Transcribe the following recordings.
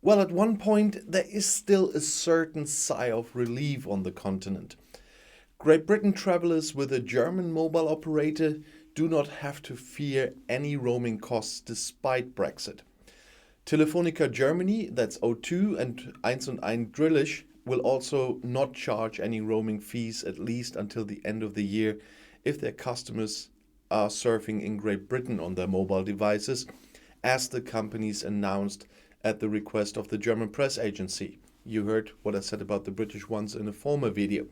Well, at one point, there is still a certain sigh of relief on the continent. Great Britain travelers with a German mobile operator do not have to fear any roaming costs despite Brexit. Telefonica Germany, that's O2, and 1&1 Drillisch will also not charge any roaming fees at least until the end of the year if their customers are surfing in Great Britain on their mobile devices, as the companies announced at the request of the German press agency. You heard what I said about the British ones in a former video.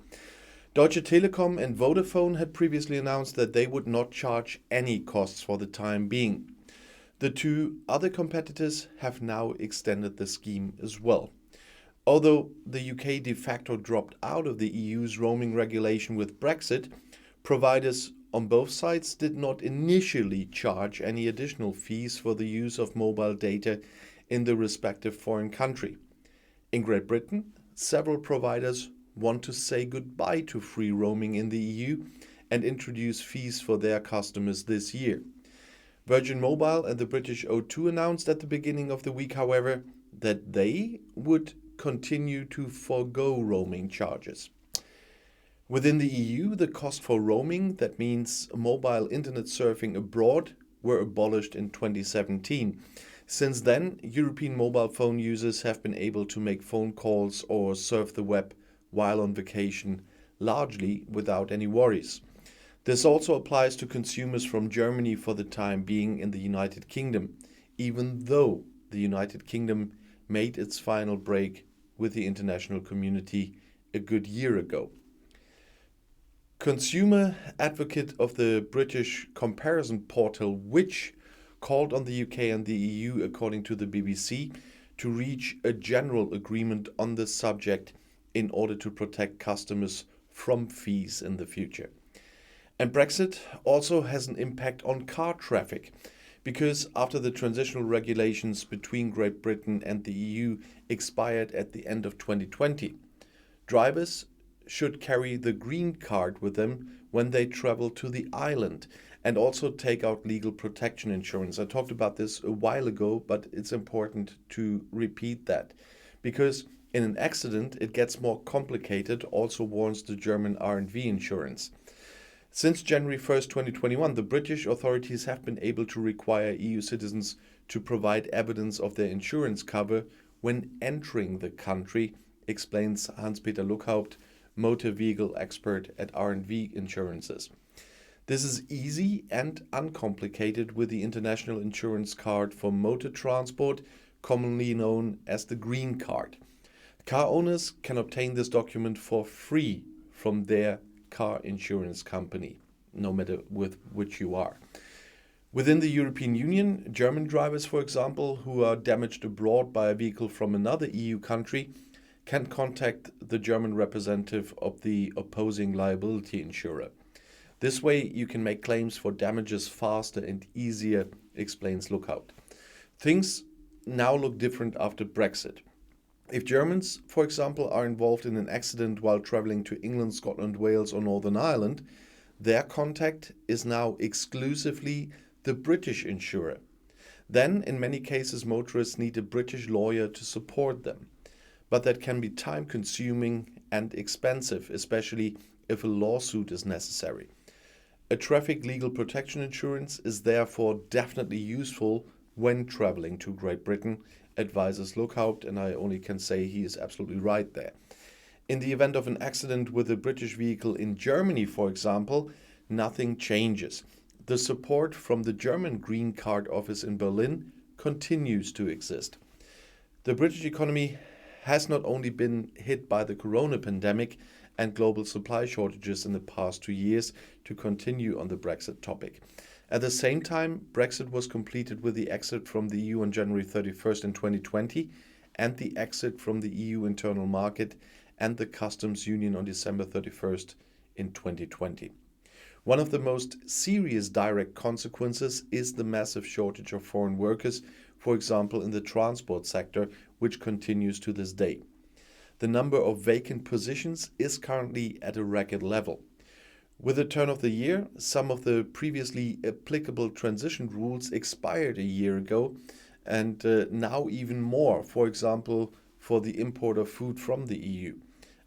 Deutsche Telekom and Vodafone had previously announced that they would not charge any costs for the time being. The two other competitors have now extended the scheme as well. Although the UK de facto dropped out of the EU's roaming regulation with Brexit, providers on both sides did not initially charge any additional fees for the use of mobile data in the respective foreign country. In Great Britain, several providers want to say goodbye to free roaming in the EU and introduce fees for their customers this year. Virgin Mobile and the British O2 announced at the beginning of the week, however, that they would continue to forgo roaming charges. Within the EU, the cost for roaming, that means mobile internet surfing abroad, were abolished in 2017. Since then, European mobile phone users have been able to make phone calls or surf the web while on vacation, largely without any worries. This also applies to consumers from Germany for the time being in the United Kingdom, even though the United Kingdom made its final break with the international community a good year ago. Consumer advocate of the British comparison portal Which called on the UK and the EU, according to the BBC, to reach a general agreement on this subject in order to protect customers from fees in the future. And Brexit also has an impact on car traffic, because after the transitional regulations between Great Britain and the EU expired at the end of 2020, drivers should carry the green card with them when they travel to the island and also take out legal protection insurance. I talked about this a while ago, but it's important to repeat that because in an accident it gets more complicated, also warns the German R&V insurance. Since January 1st, 2021, the British authorities have been able to require EU citizens to provide evidence of their insurance cover when entering the country, explains Hans-Peter Luckhaupt, motor vehicle expert at R&V Insurances. This is easy and uncomplicated with the International Insurance Card for Motor Transport, commonly known as the Green Card. Car owners can obtain this document for free from their car insurance company, no matter with which you are. Within the European Union, German drivers, for example, who are damaged abroad by a vehicle from another EU country, can contact the German representative of the opposing liability insurer. This way you can make claims for damages faster and easier, explains Lookout. Things now look different after Brexit. If Germans, for example, are involved in an accident while traveling to England, Scotland, Wales or Northern Ireland, their contact is now exclusively the British insurer. Then, in many cases, motorists need a British lawyer to support them. But that can be time-consuming and expensive, especially if a lawsuit is necessary. A traffic legal protection insurance is therefore definitely useful when traveling to Great Britain, advises Lookhaupt, and I only can say he is absolutely right there. In the event of an accident with a British vehicle in Germany, for example, nothing changes. The support from the German Green Card office in Berlin continues to exist. The British economy has not only been hit by the corona pandemic and global supply shortages in the past 2 years, to continue on the Brexit topic. At the same time, Brexit was completed with the exit from the EU on January 31st in 2020 and the exit from the EU internal market and the customs union on December 31st in 2020. One of the most serious direct consequences is the massive shortage of foreign workers, for example in the transport sector, which continues to this day. The number of vacant positions is currently at a record level. With the turn of the year, some of the previously applicable transition rules expired a year ago, and now even more, for example, for the import of food from the EU.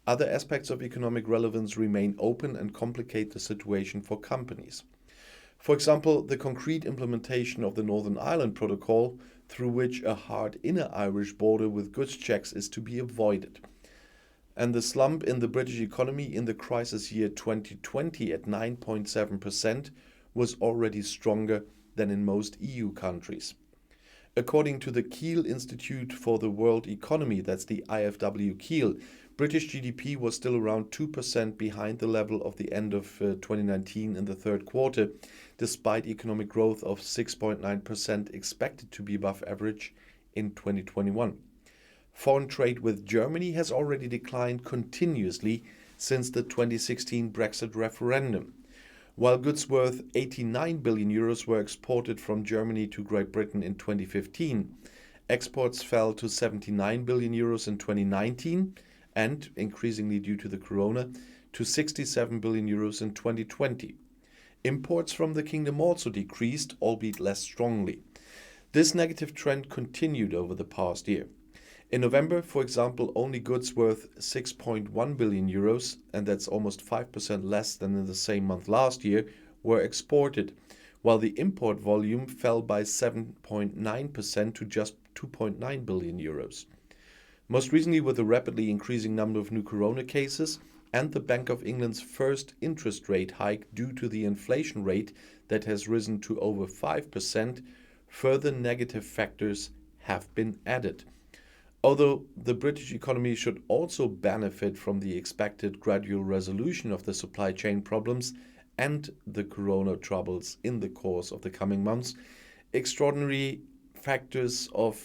Other aspects of economic relevance remain open and complicate the situation for companies. For example, the concrete implementation of the Northern Ireland Protocol, through which a hard inner Irish border with goods checks is to be avoided. And the slump in the British economy in the crisis year 2020 at 9.7% was already stronger than in most EU countries. According to the Kiel Institute for the World Economy, that's the IFW Kiel, British GDP was still around 2% behind the level of the end of 2019 in the third quarter, despite economic growth of 6.9% expected to be above average in 2021. Foreign trade with Germany has already declined continuously since the 2016 Brexit referendum. While goods worth 89 billion euros were exported from Germany to Great Britain in 2015, exports fell to 79 billion euros in 2019 and, increasingly due to the corona, to 67 billion euros in 2020. Imports from the kingdom also decreased, albeit less strongly. This negative trend continued over the past year. In November, for example, only goods worth 6.1 billion euros, and that's almost 5% less than in the same month last year, were exported, while the import volume fell by 7.9% to just 2.9 billion euros. Most recently, with the rapidly increasing number of new corona cases and the Bank of England's first interest rate hike due to the inflation rate that has risen to over 5%, further negative factors have been added. Although the British economy should also benefit from the expected gradual resolution of the supply chain problems and the corona troubles in the course of the coming months, extraordinary factors of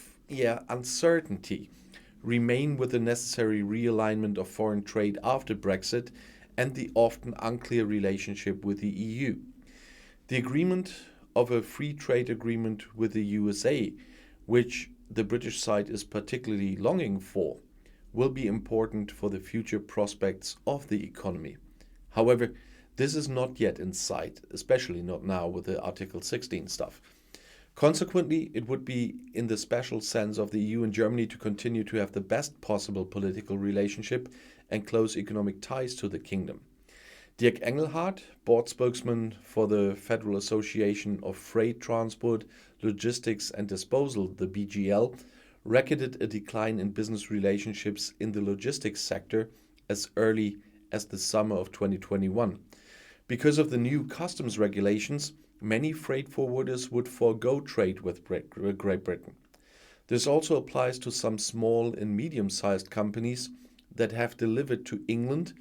uncertainty remain with the necessary realignment of foreign trade after Brexit and the often unclear relationship with the EU. The agreement of a free trade agreement with the USA, which the British side is particularly longing for, will be important for the future prospects of the economy. However, this is not yet in sight, especially not now with the Article 16 stuff. Consequently, it would be in the special sense of the EU and Germany to continue to have the best possible political relationship and close economic ties to the kingdom. Dirk Engelhardt, board spokesman for the Federal Association of Freight Transport, Logistics and Disposal, the BGL, recorded a decline in business relationships in the logistics sector as early as the summer of 2021. Because of the new customs regulations, many freight forwarders would forego trade with Great Britain. This also applies to some small and medium-sized companies that have delivered to England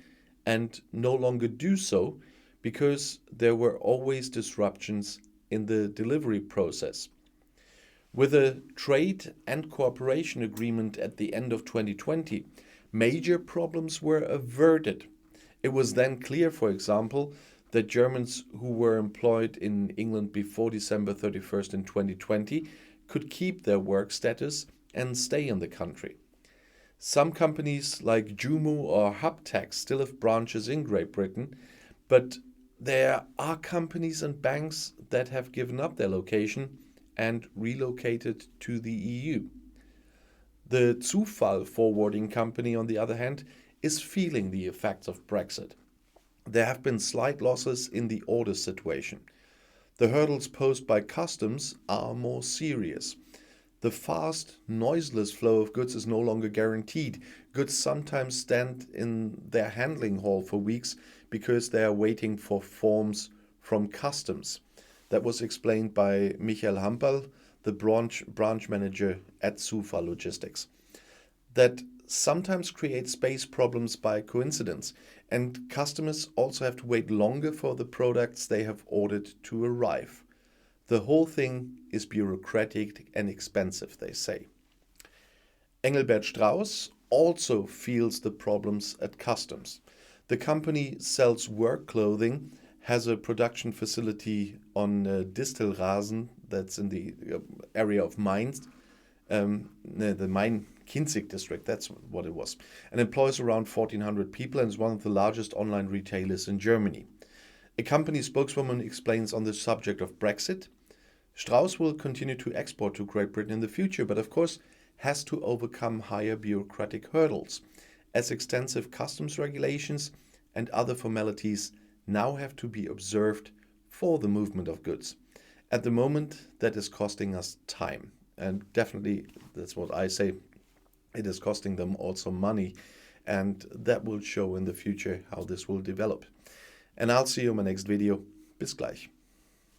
and no longer do so because there were always disruptions in the delivery process. With a trade and cooperation agreement at the end of 2020, major problems were averted. It was then clear, for example, that Germans who were employed in England before December 31st in 2020 could keep their work status and stay in the country. Some companies like Jumu or Hubtex still have branches in Great Britain, but there are companies and banks that have given up their location and relocated to the EU. The Zufall forwarding company, on the other hand, is feeling the effects of Brexit. There have been slight losses in the order situation. The hurdles posed by customs are more serious. The fast, noiseless flow of goods is no longer guaranteed. Goods sometimes stand in their handling hall for weeks because they are waiting for forms from customs. That was explained by Michael Hampel, the branch manager at Zufall Logistics. That sometimes creates space problems by coincidence, and customers also have to wait longer for the products they have ordered to arrive. The whole thing is bureaucratic and expensive, they say. Engelbert Strauss also feels the problems at customs. The company sells work clothing, has a production facility on Distelrasen, that's in the area of Mainz, the Main-Kinzig district, that's what it was, and employs around 1,400 people and is one of the largest online retailers in Germany. A company spokeswoman explains on the subject of Brexit, Strauss will continue to export to Great Britain in the future, but of course has to overcome higher bureaucratic hurdles, as extensive customs regulations and other formalities now have to be observed for the movement of goods. At the moment, that is costing us time. And definitely, that's what I say, it is costing them also money. And that will show in the future how this will develop. And I'll see you in my next video. Bis gleich.